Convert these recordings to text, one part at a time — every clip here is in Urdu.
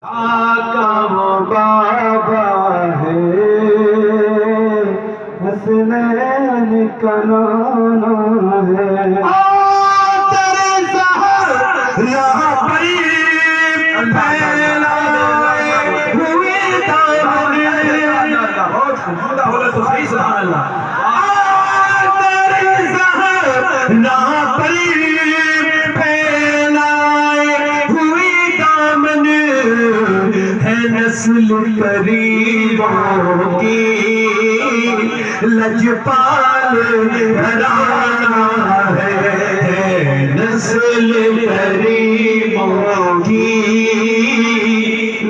آقا وہ بابا ہے حسنین کا نانا ہے تیرے زہر راہ پری پھیلائے ہوئی دامن بولے تو صحیح سبحان اللہ تیرے زہر راہ پری نسل قریبوں کی لجپال گھرانہ ہے نسل قریبوں کی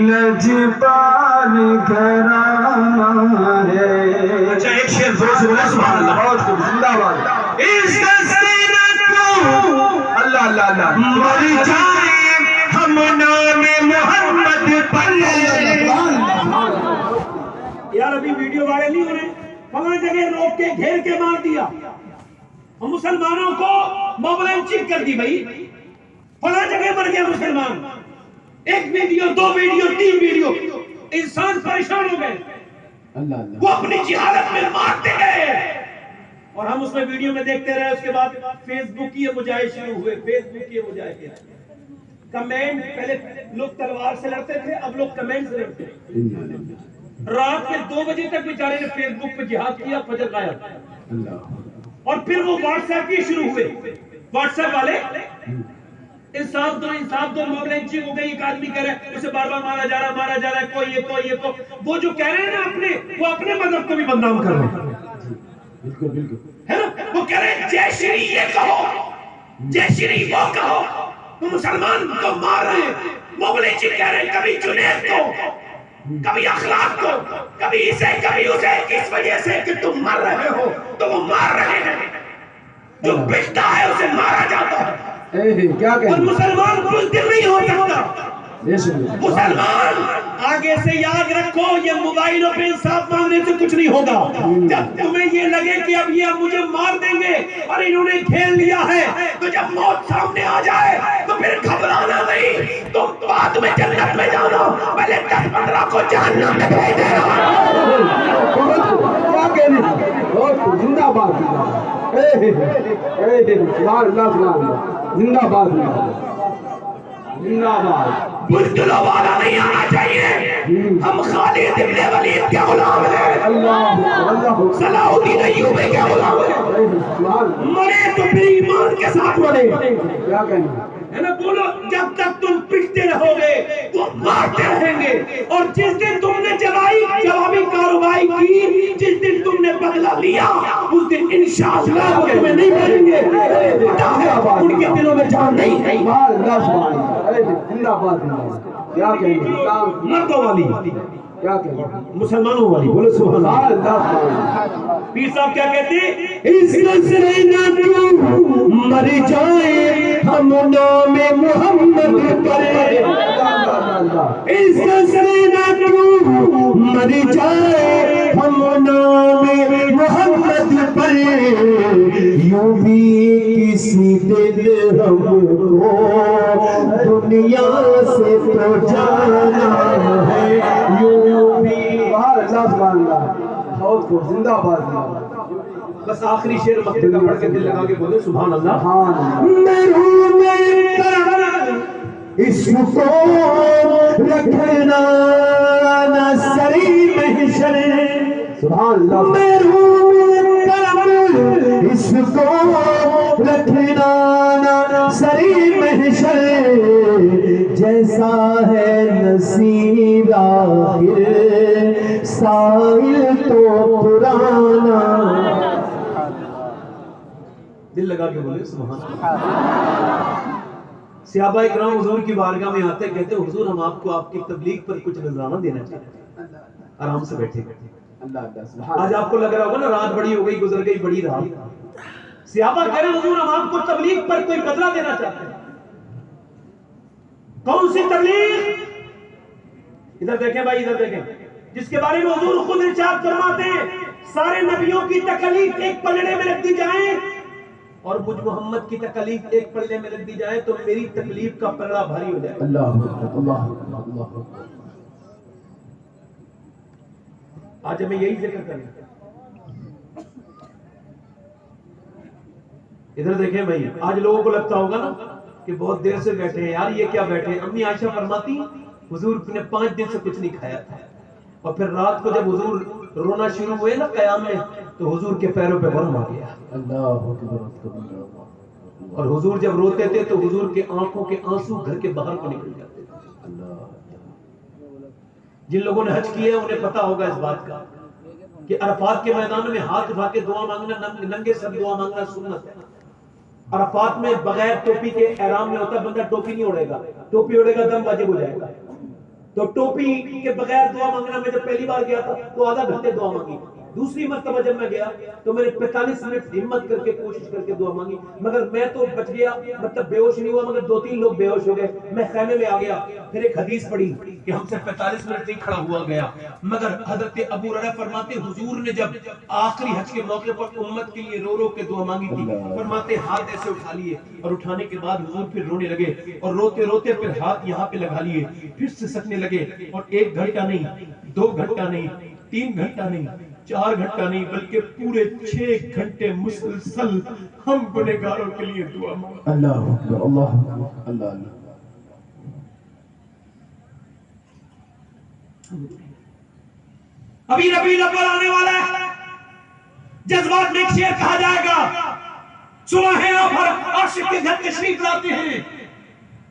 لجپال گھرانہ ہے اچھا ایک شعر زور سے بولے سبحان اللہ بہت خوب زندہ باد اس دستینہ کو اللہ اللہ اللہ مر جائے ہم نام محمد پر یار ابھی ویڈیو وائرل نہیں ہو رہے فلاں جگہ روک کے گھیر کے مار دیا اور مسلمانوں کو موبائل چیک کر دی بھائی فلاں جگہ مر گیا مسلمان ایک ویڈیو دو ویڈیو تین ویڈیو انسان پریشان ہو گئے وہ اپنی جہالت میں مارتے گئے اور ہم اس میں ویڈیو میں دیکھتے رہے اس کے بعد فیس بک کی مجاہدے شروع ہوئے فیس بک کی مجاہدے کمنٹ پہلے لوگ تلوار سے لڑتے تھے اب لوگ کمنٹ سے لڑتے ہیں رات کے 2 بجے تک بیچارے نے فیس بک پہ جہاد کیا فجر غائب اور پھر وہ واٹس ایپ کی شروع ہوئے واٹس ایپ والے انصاف دو موبائل چیک ہو گئی ایک آدمی کہہ رہا ہے اسے بار بار مارا جا رہا ہے کوئی یہ وہ جو کہہ رہے ہیں نا وہ اپنے مذہب کو بھی بدنام کر رہے ہیں بالکل ہے نا وہ کہہ رہے ہیں جے شری یہ کہو جے شری وہ کہو تو مسلمان کو مار رہے ہیں مغلے چی کہہ رہے ہیں کبھی جنید کو کبھی اخلاق کو کبھی اسے کبھی اسے اس وجہ سے کہ تم مر رہے ہو تو وہ مار رہے ہیں جو بچتا ہے اسے مارا جاتا ہے اور مسلمان بزدل نہیں ہو سکتا مسلمان آگے سے یاد رکھو یہ موبائلوں پہ انصاف مانگنے سے کچھ نہیں ہوگا جب تمہیں یہ لگے کہ اب یہ مجھے مار دیں گے اور انہوں نے کھیل لیا ہے تو جب موت سامنے آ جائے تو پھر گھبرانا نہیں تم بعد میں جنت میں جانا پہلے 10-15 کو جہنم میں بھیج دینا زندہ باد زندہ باد بزدلوں والا نہیں آنا چاہیے ہم خالد ابن ولید کے غلام ہیں صلاح الدین ایوبی کے غلام ہیں مرے تو پھر ایمان کے ساتھ مرے ہے نا بولو جب تک تم پٹتے رہو گے تو مارتے رہیں گے اور جس دن تم نے جوابی کارروائی کی جس دن تم نے بدلہ لیا اس دن انشاءاللہ وہ تمہیں نہیں ماریں گے ان کے دلوں میں جان نہیں ہے مردوں والی مسلمانوں والی بولے سبحان اللہ پیر صاحب کیا کہتے ہیں اس نسل نہ تو مر جائے ہم نام محمد کرے اس نسل نہ تو مر جائے ہم نام محمد پر یوں بھی کسی دن ہم کو دنیا سے تو جانا ہے یوں بھی زندہ باد بس آخری شعر مکتے کا پڑھ کے دل لگا کے بولے سبحان اللہ محروم اس کو رکھنا نہ سری محشر سبحان اللہ محروم اس کو رکھنا نہ سری محشر جیسا ہے نصیب آخر سائل تو پرانا دل لگا کے بولے سبحان اللہ صحابہ اکرام حضور کی بارگاہ میں آتے کہتے حضور ہم آپ کو آپ کی تبلیغ پر کچھ نذرانہ دینا چاہتے ہیں آرام سے بیٹھے آج آپ کو لگ رہا ہوگا نا رات بڑی ہو گئی گزر گئی بڑی رات صحابہ کہہ رہے حضور ہم آپ کو تبلیغ پر کوئی بدلہ دینا چاہتے ہیں کون سی تبلیغ ادھر دیکھیں بھائی ادھر دیکھیں جس کے بارے میں حضور خود ارشاد فرماتے ہیں سارے نبیوں کی تکلیف ایک پلڑے میں رکھ دی جائیں اور مجھ محمد کی تکلیف ایک پلڑے میں رکھ دی جائے تو میری تکلیف کا پلڑا بھاری ہو جائے. اللہ آج ہمیں یہی ذکر کرنا. ادھر دیکھیں بھائی، آج لوگوں کو لگتا ہوگا نا کہ بہت دیر سے بیٹھے ہیں یار، یہ کیا بیٹھے ہیں. امی عائشہ فرماتی حضور نے 5 دن سے کچھ نہیں کھایا تھا، اور پھر رات کو جب حضور رونا شروع ہوئے نا قیام میں تو حضور کے پیروں پہ ورم آ گیا. اور حضور جب روتے تھے تو حضور کے آنکھوں کے آنسو گھر کے باہر کو نکل جاتے تھے. جن لوگوں نے حج کیا ہے انہیں پتا ہوگا اس بات کا کہ عرفات کے میدان میں ہاتھ اٹھا کے دعا مانگنا، ننگے سر دعا مانگنا سنت ہے. عرفات میں بغیر ٹوپی کے احرام میں ہوتا ہے، بندہ ٹوپی نہیں اڑے گا، ٹوپی اڑے گا دم واجب ہو جائے گا. تو ٹوپی کے بغیر دعا مانگنا، میں جب پہلی بار گیا تھا تو آدھا گھنٹے دعا مانگی. دوسری مرتبہ جب میں گیا تو میں نے 45 منٹ ہمت کر کے کوشش کر کے دعا مانگی، مگر میں تو بچ گیا، مطلب بے ہوش نہیں ہوا، مگر 2-3 لوگ بے ہوش ہو گئے. میں خیمے میں آ گیا. پھر ایک حدیث پڑھی کہ ہم سے 45 منٹ نہیں کھڑا ہوا گیا. مگر حضرت ابو ہریرہ فرماتے حضور نے جب آخری حج کے موقع پر امت کے لیے رو رو کے دعا مانگی تھی، فرماتے ہاتھ ایسے اٹھا لیے اور اٹھانے کے بعد حضور پھر رونے لگے اور روتے روتے پھر ہاتھ یہاں پہ لگا لیے، پھر سے سکنے لگے. اور 1 گھنٹہ نہیں، 2 گھنٹہ نہیں، 3 گھنٹہ نہیں، 4 گھنٹہ نہیں، بلکہ پورے 6 گھنٹے مسلسل ہم گنہگاروں کے لیے دعا مانگا. اللہ اکبر، اللہ اللہ. ابھی ربیع الاول آنے والا ہے، جذبات میں ایک شعر کہا جائے گا، صبح ہے آپ عاشق کے گھر تشریف لاتے ہیں،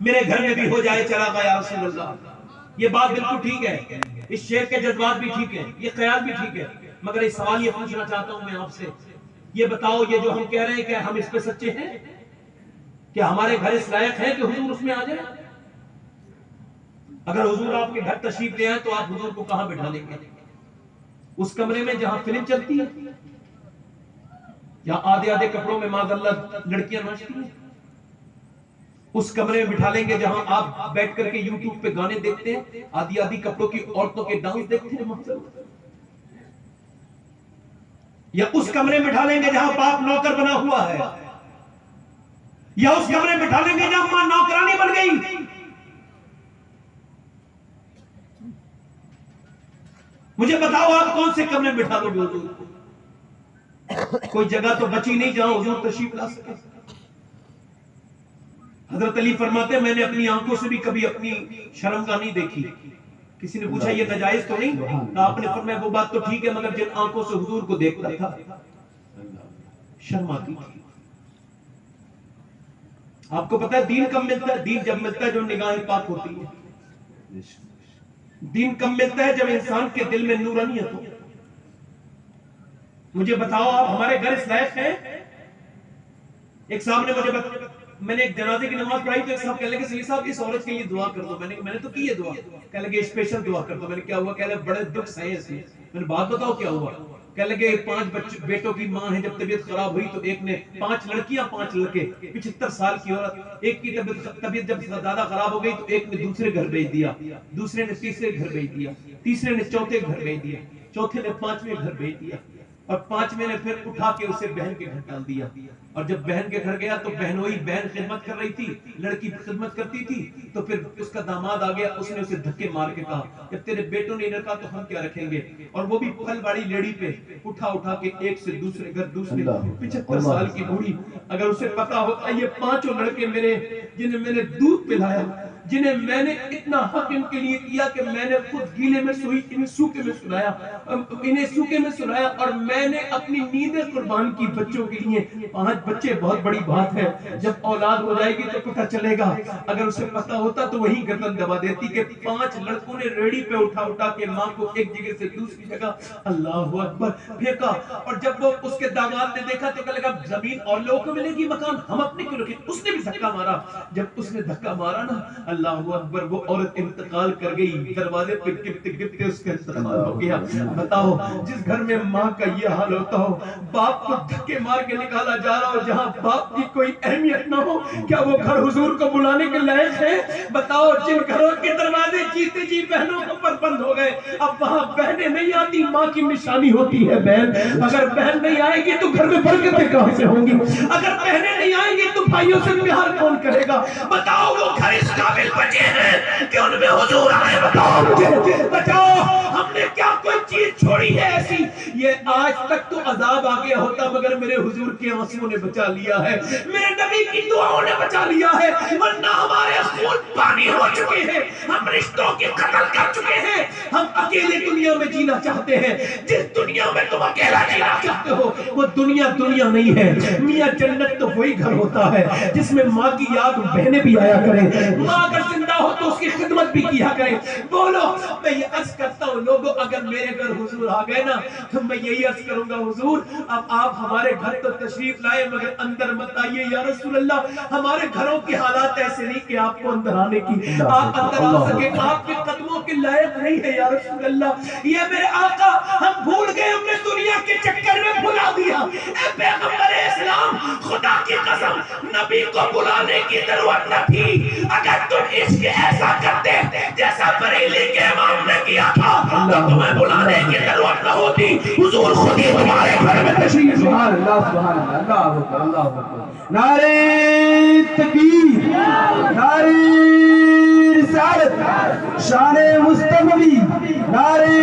میرے گھر میں بھی ہو جائے چراغا یا رسول اللہ. یہ بات بالکل ٹھیک ہے، اس شعر کے جذبات بھی ٹھیک ہے، یہ خیال بھی ٹھیک ہے. مگر ایک سوال یہ پوچھنا چاہتا ہوں میں آپ سے، یہ بتاؤ یہ جو ہم کہہ رہے ہیں کہ ہم اس پہ سچے ہیں؟ کہ ہمارے گھر اس لائق ہے کہ حضور اس میں آ جائے؟ اگر حضور آپ کے گھر تشریف لے آئے تو آپ حضور کو کہاں بٹھا لیں گے؟ اس کمرے میں جہاں فلم چلتی ہے، یا آدھے کپڑوں میں معاذ اللہ لڑکیاں ناچتی ہیں؟ اس کمرے میں بٹھا لیں گے جہاں آپ بیٹھ کر کے یوٹیوب پہ گانے دیکھتے ہیں، آدھی کپڑوں کی عورتوں کے ڈانس دیکھتے ہیں؟ یا اس کمرے میں بٹھا لیں گے جہاں باپ نوکر بنا ہوا ہے؟ یا اس کمرے میں بٹھا لیں گے جہاں ماں نوکرانی بن گئی؟ مجھے بتاؤ آپ کون سے کمرے میں بٹھا دو گے حضور کو؟ کوئی جگہ تو بچی نہیں جہاں حضور تشریف لا سکے. حضرت علی فرماتے ہیں میں نے اپنی آنکھوں سے بھی کبھی اپنی شرمگاہ نہیں دیکھی. کسی نے پوچھا یہ ناجائز تو نہیں؟ تو آپ نے فرمایا وہ بات تو ٹھیک ہے، مگر جن آنکھوں سے حضور کو دیکھتا تھا شرم آتی تھی. آپ کو پتا ہے دین کب ملتا ہے؟ دین جب ملتا ہے جب نگاہیں پاک ہوتی ہیں. دین کب ملتا ہے؟ جب انسان کے دل میں نورانیت ہو. مجھے بتاؤ آپ ہمارے گھر اس لائق ہیں؟ ایک صاحب نے مجھے میں نے ایک جنازے کی نماز پڑھائی تو ایک صاحب کہنے لگے سید صاحب اس عورت کے لیے دعا کر دو. میں نے تو کی ہے دعا. کہنے لگے اسپیشل دعا کر دو. میں نے کیا ہوا؟ کہنے لگے بڑے دکھ سہے اس میں. میں نے بات بتاؤ کیا ہوا؟ کہنے لگے 5 بیٹوں کی ماں ہے، جب طبیعت خراب ہوئی تو ایک نے 5 لڑکیاں 5 لڑکے، 75 سال کی عورت، ایک کی طبیعت جب زیادہ خراب ہو گئی تو ایک نے دوسرے گھر بھیج دیا، دوسرے نے تیسرے گھر بھیج دیا، تیسرے نے چوتھے گھر بھیج دیا، چوتھے نے 5ویں گھر بھیج دیا، اور 5ویں نے پھر اٹھا کے اسے بہن کے گھر ڈال دیا. اور جب بہن کے گھر گیا تو بہنوئی بہن خدمت کر رہی تھی، لڑکی خدمت کرتی تھی، تو پھر اس کا داماد آ گیا، اس نے اسے دھکے مار کے کہا جب تیرے بیٹوں نے رکھا تو ہم کیا رکھیں گے؟ اور وہ بھی پھل والی لیڑی پہ اٹھا کے ایک سے دوسرے گھر، دوسرے 75 سال کی بوڑھی. اگر اسے پتا ہوتا یہ 5 لڑکے میرے جنہیں میں نے دودھ پلایا، جنہیں میں نے اتنا حق ان کے لیے کیا کہ میں نے خود گیلے میں سوئی، انہیں سوکے میں سلایا، اور میں نے اپنی نیندیں قربان کی بچوں کے لیے. 5 بچے بہت بڑی بات ہے، جب اولاد ہو جائے گی تو پتہ چلے گا. اگر اسے پتا ہوتا تو وہی گردن دبا دیتی کہ 5 لڑکوں نے ریڑی پہ اٹھا کے ماں کو ایک جگہ سے دوسری جگہ اللہ اکبر پھینکا. اور جب وہ اس کے داماد نے دیکھا تو کہنے لگا زمین اور لوگوں کو ملے گی، مکان ہم اپنے کیوں رکھیں؟ اس نے بھی دھکا مارا. جب اس نے دھکا مارا نا اللہ اکبر، وہ عورت انتقال کر گئی، دروازے پہ گرتے گرتے اس کا انتقال ہو گیا۔ بتاؤ جس گھر میں ماں کا یہ حال ہوتا ہو، باپ کو دھکے مار کے نکالا جا رہا ہو، جہاں باپ کی کوئی اہمیت نہ ہو، کیا وہ گھر حضور کو بلانے کے لائق ہے؟ بتاؤ جن گھروں کے دروازے جیتے جی بہنوں کو پر بند ہو گئے، اب وہاں بہنیں نہیں آتی، ماں کی نشانی ہوتی ہے بہن۔ اگر بہن نہیں آئے گی تو گھر میں برکتیں کہاں سے ہوں گی؟ اگر بہنیں نہیں آئیں گی تو بھائیوں سے پیار کون کرے گا؟ بتاؤ وہ گھر اس قابل بچے ہیں کہ ان میں حضور آئے؟ بتاؤ مجھے، بتاؤ ہم نے کیا کوئی چیز چھوڑی ہے ایسی؟ یہ آج تک تو عذاب آ گیا ہوتا مگر میرے حضور کے آنسوؤں نے بچا لیا ہے، میرے نبی کی دعاؤں نے بچا لیا ہے، ورنہ ہمارے خون پانی ہو چکے ہیں، ہم رشتوں کے قتل کر چکے ہیں، ہم اکیلے دنیا میں جینا چاہتے ہیں۔ جس دنیا میں تم اکیلا جینا چاہتے ہو وہ دنیا دنیا نہیں ہے، میاں جنت تو وہی گھر ہوتا ہے جس میں ماں کی یاد بہنیں بھی آیا کریں، ماں اگر زندہ ہو تو اس کی خدمت بھی کیا کریں۔ بولو میں یہ عرض کرتا ہوں لوگوں، اگر میرے گھر حضور آ گئے نا تو میں یہی عرض کروں گا، حضور اب آپ ہمارے گھر تو تشریف لائے مگر اندر مت آئیے یا رسول اللہ، ہمارے گھروں کے حالات ایسے نہیں کہ آپ کو اندر آنے کی، آپ اندر آ سکے، آپ کے قدموں کے لائق نہیں ہے یا رسول اللہ۔ یہ میرے آقا ہم بھول گئے، ہم نے دنیا کے چکر میں بھلا دیا۔ اے پیغمبر اسلام، خدا کی قسم نبی کو بلانے کی ضرورت نہ تھی، اگر تم عشق ایسا کرتے جیسا بریلی کے امام نے کیا تھا تو تمہیں بلانے کی ضرورت نہ ہوتی، حضور خود ہی تمہارے گھر میں تشریف۔ سبحان اللہ سبحان اللہ، اللہ اکبر اللہ اکبر، نعرہ تکبیر، نعرہ رسالت، شان مصطفی، نعرہ